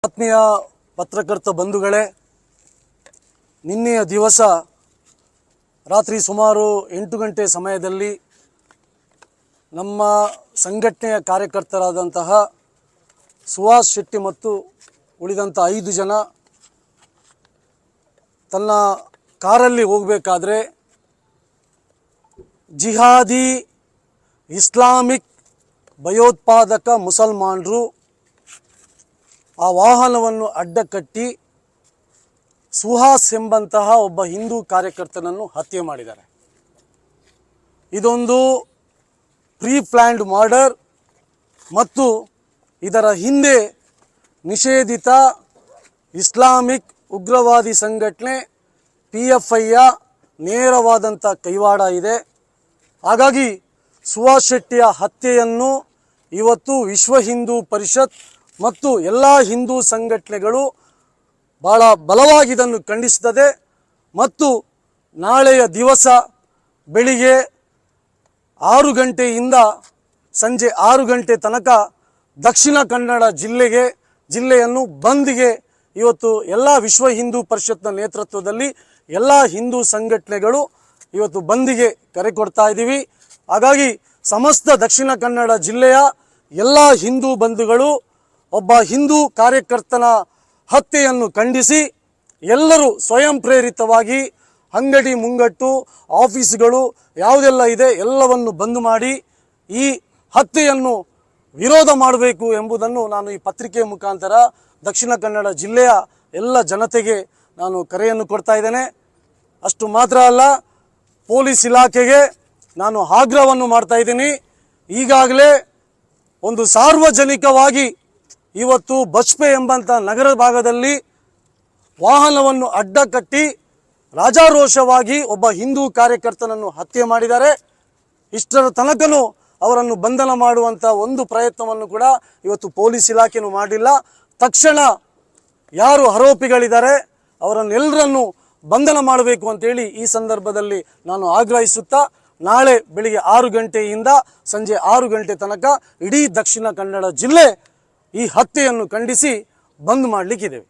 ಆತ್ಮೀಯ ಪತ್ರಕರ್ತ ಬಂಧುಗಳೇ, ನಿನ್ನೆಯ ದಿವಸ ರಾತ್ರಿ ಸುಮಾರು 8 ಗಂಟೆ ಸಮಯದಲ್ಲಿ ನಮ್ಮ ಸಂಘಟನೆಯ ಕಾರ್ಯಕರ್ತರಾದಂತಹ ಸುಹಾಸ್ ಶೆಟ್ಟಿ ಮತ್ತು ಉಳಿದಂಥ 5 ಜನ ತನ್ನ ಕಾರಲ್ಲಿ ಹೋಗಬೇಕಾದ್ರೆ ಜಿಹಾದಿ ಇಸ್ಲಾಮಿಕ್ ಭಯೋತ್ಪಾದಕ ಮುಸಲ್ಮಾನರು ಆ ವಾಹನವನ್ನು ಅಡ್ಡಕಟ್ಟಿ ಸುಹಾಸ್ ಎಂಬಂತಹ ಒಬ್ಬ ಹಿಂದೂ ಕಾರ್ಯಕರ್ತನನ್ನು ಹತ್ಯೆ ಮಾಡಿದ್ದಾರೆ. ಇದೊಂದು ಪ್ರೀ ಪ್ಲ್ಯಾನ್ಡ್ ಮರ್ಡರ್ ಮತ್ತು ಇದರ ಹಿಂದೆ ನಿಷೇಧಿತ ಇಸ್ಲಾಮಿಕ್ ಉಗ್ರವಾದಿ ಸಂಘಟನೆ PFIಯ ನೇರವಾದಂಥ ಕೈವಾಡ ಇದೆ. ಹಾಗಾಗಿ ಸುಹಾಸ್ ಶೆಟ್ಟಿಯ ಹತ್ಯೆಯನ್ನು ಇವತ್ತು ವಿಶ್ವ ಹಿಂದೂ ಪರಿಷತ್ ಮತ್ತು ಎಲ್ಲ ಹಿಂದೂ ಸಂಘಟನೆಗಳು ಬಹಳ ಬಲವಾಗಿ ಇದನ್ನು ಖಂಡಿಸುತ್ತದೆ ಮತ್ತು ನಾಳೆಯ ದಿವಸ ಬೆಳಿಗ್ಗೆ 6 ಗಂಟೆಯಿಂದ ಸಂಜೆ 6 ಗಂಟೆ ತನಕ ದಕ್ಷಿಣ ಕನ್ನಡ ಜಿಲ್ಲೆಯನ್ನು ಬಂದ್ಗೆ ಇವತ್ತು ಎಲ್ಲ ವಿಶ್ವ ಹಿಂದೂ ಪರಿಷತ್ನ ನೇತೃತ್ವದಲ್ಲಿ ಎಲ್ಲ ಹಿಂದೂ ಸಂಘಟನೆಗಳು ಇವತ್ತು ಬಂದ್ಗೆ ಕರೆ ಕೊಡ್ತಾ ಇದ್ದೀವಿ. ಹಾಗಾಗಿ ಸಮಸ್ತ ದಕ್ಷಿಣ ಕನ್ನಡ ಜಿಲ್ಲೆಯ ಎಲ್ಲ ಹಿಂದೂ ಬಂಧುಗಳು ಒಬ್ಬ ಹಿಂದೂ ಕಾರ್ಯಕರ್ತನ ಹತ್ಯೆಯನ್ನು ಖಂಡಿಸಿ ಎಲ್ಲರೂ ಸ್ವಯಂ ಪ್ರೇರಿತವಾಗಿ ಅಂಗಡಿ ಮುಂಗಟ್ಟು ಆಫೀಸ್ಗಳು ಯಾವುದೆಲ್ಲ ಇದೆ ಎಲ್ಲವನ್ನು ಬಂದ್ ಮಾಡಿ ಈ ಹತ್ಯೆಯನ್ನು ವಿರೋಧ ಮಾಡಬೇಕು ಎಂಬುದನ್ನು ನಾನು ಈ ಪತ್ರಿಕೆ ಮುಖಾಂತರ ದಕ್ಷಿಣ ಕನ್ನಡ ಜಿಲ್ಲೆಯ ಎಲ್ಲ ಜನತೆಗೆ ನಾನು ಕರೆಯನ್ನು ಕೊಡ್ತಾ ಇದ್ದೇನೆ. ಅಷ್ಟು ಮಾತ್ರ ಅಲ್ಲ, ಪೊಲೀಸ್ ಇಲಾಖೆಗೆ ನಾನು ಆಗ್ರಹವನ್ನು ಮಾಡ್ತಾ ಇದ್ದೀನಿ. ಈಗಾಗಲೇ ಒಂದು ಸಾರ್ವಜನಿಕವಾಗಿ ಇವತ್ತು ಬಜ್ಪೆ ಎಂಬಂಥ ನಗರ ಭಾಗದಲ್ಲಿ ವಾಹನವನ್ನು ಅಡ್ಡಕಟ್ಟಿ ರಾಜಾರೋಷವಾಗಿ ಒಬ್ಬ ಹಿಂದೂ ಕಾರ್ಯಕರ್ತನನ್ನು ಹತ್ಯೆ ಮಾಡಿದ್ದಾರೆ. ಇಷ್ಟರ ತನಕನೂ ಅವರನ್ನು ಬಂಧನ ಮಾಡುವಂಥ ಒಂದು ಪ್ರಯತ್ನವನ್ನು ಕೂಡ ಇವತ್ತು ಪೊಲೀಸ್ ಇಲಾಖೆಯೂ ಮಾಡಿಲ್ಲ. ತಕ್ಷಣ ಯಾರು ಆರೋಪಿಗಳಿದ್ದಾರೆ ಅವರನ್ನೆಲ್ಲರನ್ನು ಬಂಧನ ಮಾಡಬೇಕು ಅಂತೇಳಿ ಈ ಸಂದರ್ಭದಲ್ಲಿ ನಾನು ಆಗ್ರಹಿಸುತ್ತಾ ನಾಳೆ ಬೆಳಿಗ್ಗೆ 6 ಗಂಟೆಯಿಂದ ಸಂಜೆ 6 ಗಂಟೆ ತನಕ ಇಡೀ ದಕ್ಷಿಣ ಕನ್ನಡ ಜಿಲ್ಲೆ ಈ ಹತ್ಯೆಯನ್ನು ಖಂಡಿಸಿ ಬಂದ್ ಮಾಡಲಿಕ್ಕಿದ್ದೇವೆ.